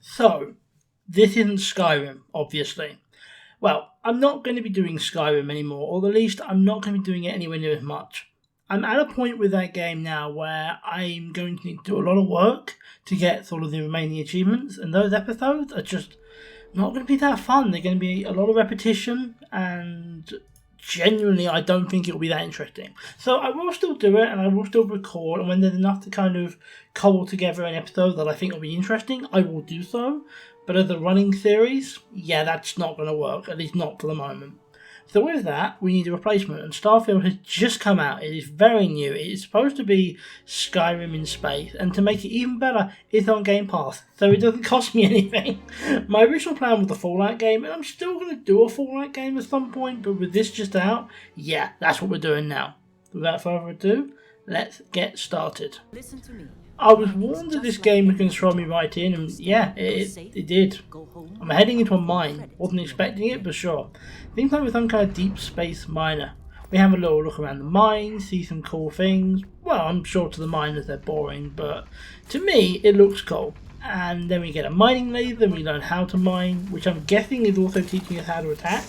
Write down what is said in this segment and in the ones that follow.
So, this isn't Skyrim, obviously. Well, I'm not going to be doing Skyrim anymore, or at least I'm not going to be doing it anywhere near as much. I'm at a point with that game now where I'm going to need to do a lot of work to get sort of the remaining achievements, and those episodes are just not going to be that fun. They're going to be a lot of repetition, and genuinely I don't think it'll be that interesting. So I will still do it, and I will still record, and when there's enough to kind of cobble together an episode that I think will be interesting, I will do so. But as a running series, yeah, that's not going to work, at least not for the moment. So with that, we need a replacement, and Starfield has just come out. It is very new. It is supposed to be Skyrim in space, and to make it even better, it's on Game Pass, so it doesn't cost me anything. My original plan was the Fallout game, and I'm still going to do a Fallout game at some point, but with this just out, yeah, that's what we're doing now. Without further ado, let's get started. Listen to me. I was warned that this game was going to throw me right in, and yeah, it did. I'm heading into a mine. Wasn't expecting it, but sure. Seems like we're some kind of deep space miner. We have a little look around the mine, see some cool things. Well, I'm sure to the miners they're boring, but to me it looks cool. And then we get a mining laser and we learn how to mine, which I'm guessing is also teaching us how to attack.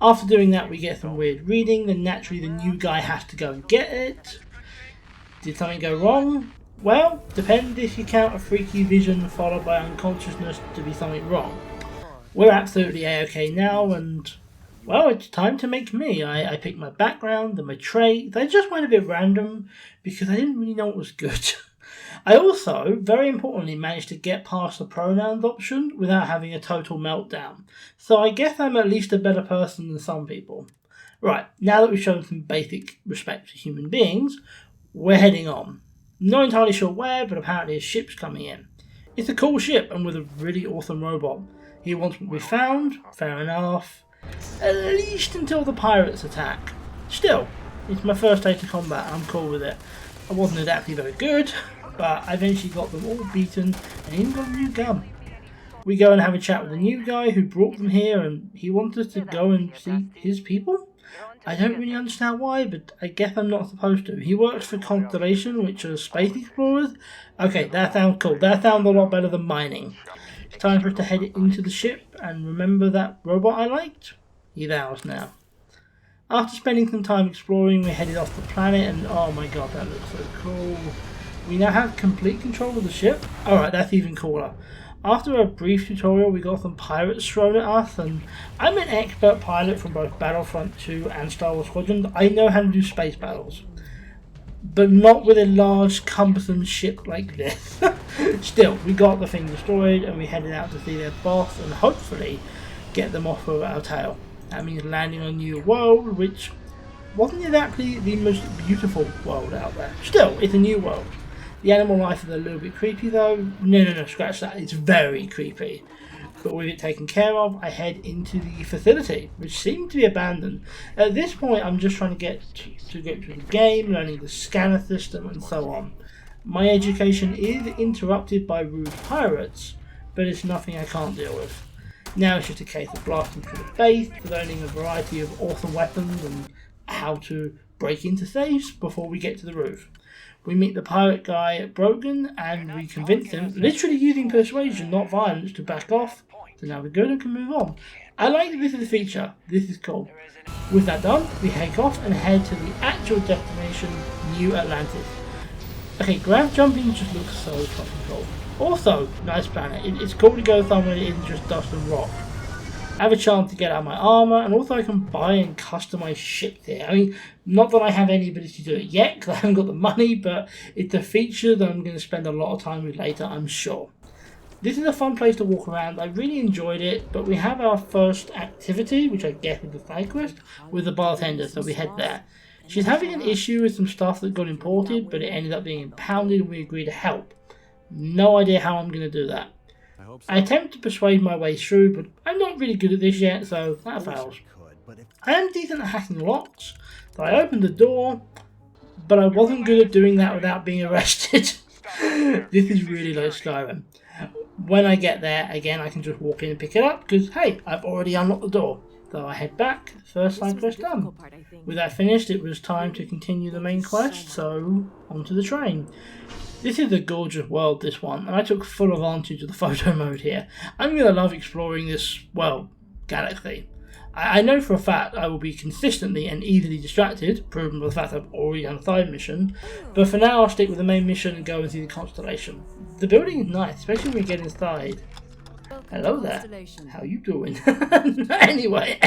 After doing that we get some weird reading, then naturally the new guy has to go and get it. Did something go wrong? Well, depends if you count a freaky vision followed by unconsciousness to be something wrong. We're absolutely A-okay now, and well, it's time to make me. I picked my background and my trait. They just went a bit random because I didn't really know what was good. I also, very importantly, managed to get past the pronouns option without having a total meltdown. So I guess I'm at least a better person than some people. Right, now that we've shown some basic respect for human beings, we're heading on. Not entirely sure where, but apparently a ship's coming in. It's a cool ship and with a really awesome robot. He wants what we found, fair enough. At least until the pirates attack. Still, it's my first day to combat, I'm cool with it. I wasn't exactly very good, but I eventually got them all beaten and even got a new gun. We go and have a chat with the new guy who brought them here, and he wants us to go and see his people? I don't really understand why, but I guess I'm not supposed to. He works for Constellation, which are space explorers. Okay, that sounds cool. That sounds a lot better than mining. It's time for us to head into the ship and remember that robot I liked? He's ours now. After spending some time exploring, we headed off the planet and oh my god, that looks so cool. We now have complete control of the ship. Alright, that's even cooler. After a brief tutorial, we got some pirates thrown at us, and I'm an expert pilot from both Battlefront 2 and Star Wars Squadrons. I know how to do space battles, but not with a large, cumbersome ship like this. Still, we got the thing destroyed, and we headed out to see their boss, and hopefully get them off of our tail. That means landing on a new world, which wasn't exactly the most beautiful world out there. Still, it's a new world. The animal life is a little bit creepy though. No, scratch that. It's very creepy. But with it taken care of, I head into the facility, which seemed to be abandoned. At this point, I'm just trying to get to the game, learning the scanner system and so on. My education is interrupted by rude pirates, but it's nothing I can't deal with. Now it's just a case of blasting through the base, learning a variety of awesome weapons and how to break into safes before we get to the roof. We meet the pirate guy at Brogan and we convince him, literally using persuasion, not violence, to back off. So now we're good and can move on. I like that this is a feature. This is cool. With that done, we take off and head to the actual destination, New Atlantis. Okay, ground jumping just looks so fucking cool. Also, nice planet. It's cool to go somewhere that isn't just dust and rock. I have a chance to get out my armour, and also I can buy and customise ships here. I mean, not that I have any ability to do it yet, because I haven't got the money, but it's a feature that I'm going to spend a lot of time with later, I'm sure. This is a fun place to walk around. I really enjoyed it, but we have our first activity, which I guess is a side quest, with the bartender, so we head there. She's having an issue with some stuff that got imported, but it ended up being impounded and we agreed to help. No idea how I'm going to do that. I attempt to persuade my way through, but I'm not really good at this yet, so that fails. I am decent at hacking locks, so I opened the door, but I wasn't good at doing that without being arrested. This is really like Skyrim. When I get there, again, I can just walk in and pick it up, because hey, I've already unlocked the door. So though I head back, first side quest done. With that finished, it was time to continue the main quest, so onto the train. This is a gorgeous world, this one, and I took full advantage of the photo mode here. I'm going to love exploring this, well, galaxy. I know for a fact I will be consistently and easily distracted, proven by the fact I've already done a side mission, but for now I'll stick with the main mission and go and see the constellation. The building is nice, especially when we get inside. Hello there, how you doing? Anyway,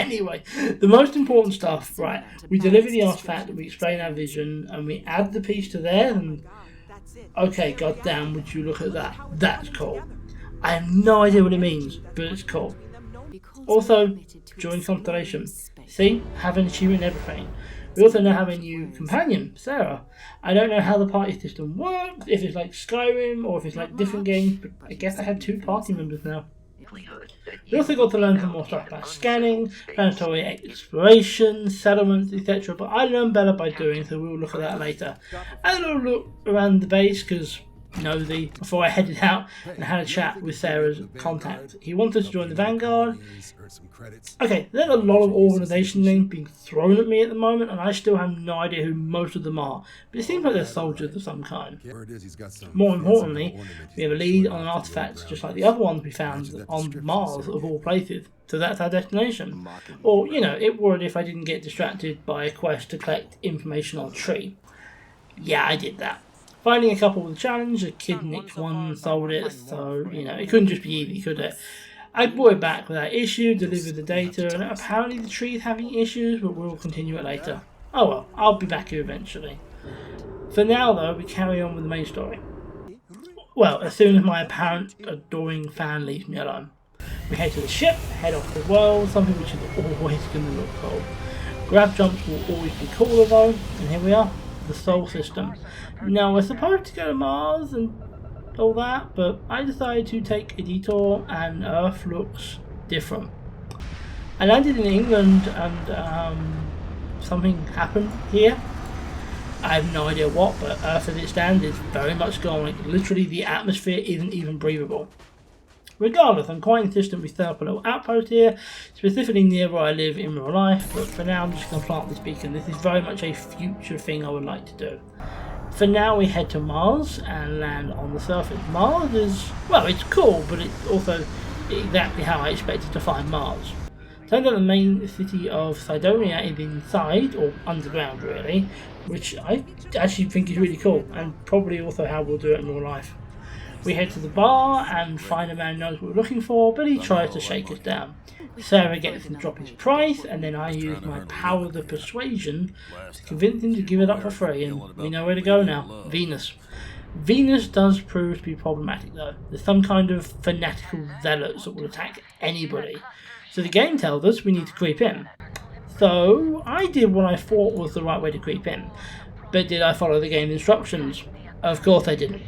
the most important stuff, right, we deliver the artifact, we explain our vision, and we add the piece to there, and okay, goddamn, would you look at that, that's cool. I have no idea what it means, but it's cool. Also, join Constellation. See, have an achievement and everything. We also now have a new companion, Sarah. I don't know how the party system works, if it's like Skyrim or if it's like different games, but I guess I have 2 party members now. We also got to learn some more stuff about scanning, planetary exploration, settlements, etc. But I learned better by doing, so we'll look at that later. And a little look around the base, because nosy, before I headed out and had a chat with Sarah's contact. He wanted to join the Vanguard. Okay, there's a lot of organisation names being thrown at me at the moment, and I still have no idea who most of them are, but it seems like they're soldiers of some kind. More importantly, we have a lead on an artifact just like the other ones we found on Mars of all places, so that's our destination. Or, you know, it would if I didn't get distracted by a quest to collect information on a tree. Yeah, I did that. Finding a couple with a challenge, a kid nicked one and sold it, so, you know, it couldn't just be easy, could it? I brought it back without issue, delivered the data, and apparently the tree is having issues, but we'll continue it later. Oh well, I'll be back here eventually. For now though, we carry on with the main story. Well, as soon as my apparent adoring fan leaves me alone. We head to the ship, head off the world, something which is always going to look cool. Grab jumps will always be cooler though, and here we are. The Sol system. Now we're supposed to go to Mars and all that, but I decided to take a detour and Earth looks different. I landed in England and something happened here. I have no idea what, but Earth as it stands is very much gone. Like, literally the atmosphere isn't even breathable. Regardless, I'm quite insistent we set up a little outpost here, specifically near where I live in real life, but for now I'm just going to plant this beacon. This is very much a future thing I would like to do. For now we head to Mars and land on the surface. Mars is, well, it's cool, but it's also exactly how I expected to find Mars. Turns out the main city of Cydonia is inside, or underground really, which I actually think is really cool, and probably also how we'll do it in real life. We head to the bar and find a man who knows what we're looking for, but he tries to shake us down. Sarah gets him to drop his price, and then I use my powers of persuasion to convince him to give it up for free, and we know where to go now. Venus. Venus does prove to be problematic though. There's some kind of fanatical zealots that will attack anybody. So the game tells us we need to creep in. So I did what I thought was the right way to creep in. But did I follow the game's instructions? Of course I didn't.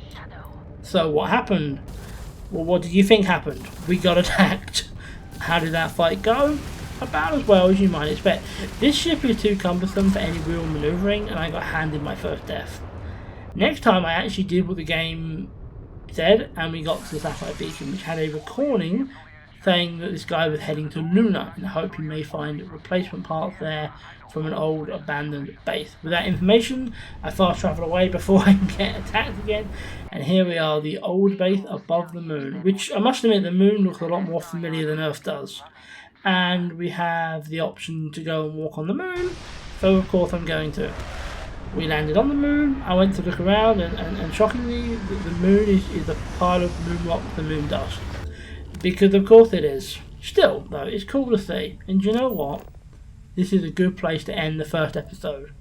So what happened? Well, what did you think happened? We got attacked. How did that fight go? About as well as you might expect. This ship is too cumbersome for any real manoeuvring, and I got handed my first death. Next time I actually did what the game said, and we got to the satellite beacon, which had a recording saying that this guy was heading to Luna in the hope he may find replacement parts there from an old abandoned base. With that information, I fast travel away before I can get attacked again, and here we are, the old base above the moon, which I must admit the moon looks a lot more familiar than Earth does. And we have the option to go and walk on the moon, so of course I'm going to. We landed on the moon, I went to look around, and shockingly, the moon is a pile of moon rock, the moon dust. Because of course it is. Still, though, it's cool to see, and you know what? This is a good place to end the first episode.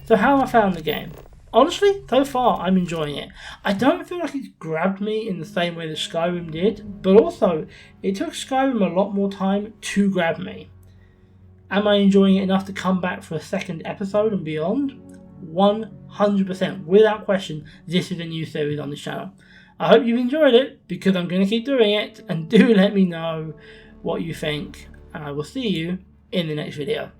So how have I found the game? Honestly, so far I'm enjoying it. I don't feel like it's grabbed me in the same way that Skyrim did, but also, it took Skyrim a lot more time to grab me. Am I enjoying it enough to come back for a second episode and beyond? 100%, without question, this is a new series on this channel. I hope you've enjoyed it, because I'm going to keep doing it, and do let me know what you think, and I will see you in the next video.